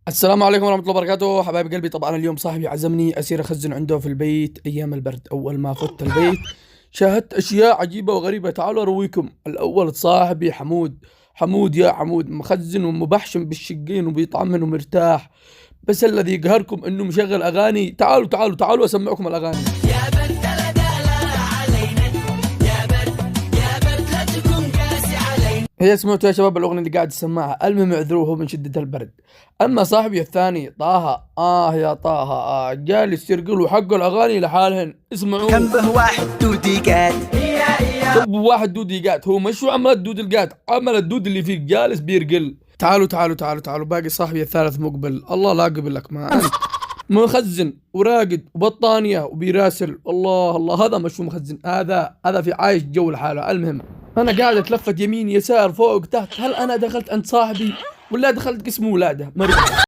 السلام عليكم ورحمة الله وبركاته حبايب قلبي. طبعا اليوم صاحبي عزمني أسير أخزن عنده في البيت أيام البرد. أول ما فت البيت شاهدت أشياء عجيبة وغريبة. تعالوا أرويكم. الأول صاحبي حمود يا حمود مخزن ومبحشم بالشقين وبيطعمن ومرتاح، بس الذي يقهركم إنه مشغل أغاني. تعالوا أسمعكم الأغاني. يا برد لا دلع علينا، يا برد لا تكون قاسي علينا. هي سمعتوا يا شباب الأغنية اللي قاعد تسمعها؟ المهم اعذروه من شدة البرد. أما صاحبي الثاني طه، يا طه، جالس يرقل حق الأغاني لحالهن. اسمعوا. كم به واحد دودي قال طب واحد دود يقات، هو مش عمل الدود القات، عمل الدود اللي فيه جالس بيرقل. تعالوا باقي صاحبي الثالث مقبل. الله لا قبل لك ما أنت مخزن وراقد وبطانية وبيراسل. الله هذا مش مخزن، هذا في عايش جو لحاله. المهم انا قاعد اتلفت يمين يسار فوق تحت. هل انا دخلت عند صاحبي ولا دخلت قسم ولاده؟